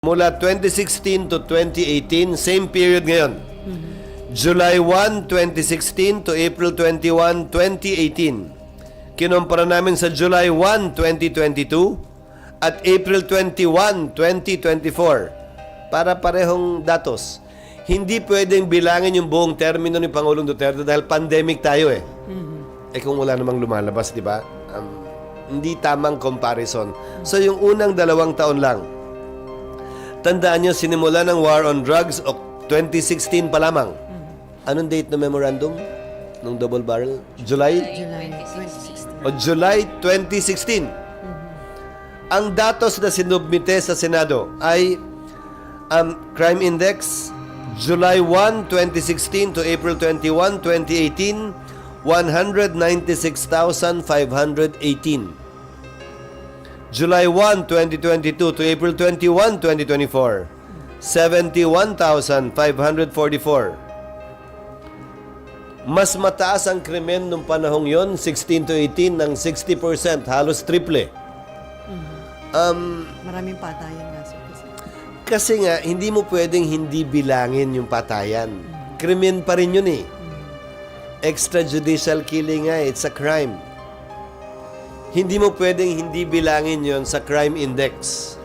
Mula 2016 to 2018, same period ngayon. July 1, 2016 to April 21, 2018. Kinumpara namin sa July 1, 2022 at April 21, 2024 para parehong datos. Hindi pwedeng bilangin yung buong termino ni Pangulong Duterte dahil pandemic tayo eh. Kung wala namang lumalabas, di ba? Hindi tamang comparison. So yung unang 2 taon lang, tandaan nyo, sinimula ng war on drugs o 2016 pa lamang. Anong date ng memorandum? Nung double barrel? July? July 2016. O July 2016. Ang datos na sinubmite sa Senado ay Crime Index, July 1, 2016 to April 21, 2018, 196,518. July 1, 2022 to April 21, 2024, 71,544. Mas mataas ang krimen nung panahong yon, 16 to 18 ng 60%, halos triple. Maraming patayan nga. Kasi nga, hindi mo pwedeng hindi bilangin yung patayan. Krimen pa rin yun eh. Extrajudicial killing nga, it's a crime. Hindi mo pwedeng hindi bilangin yon sa crime index.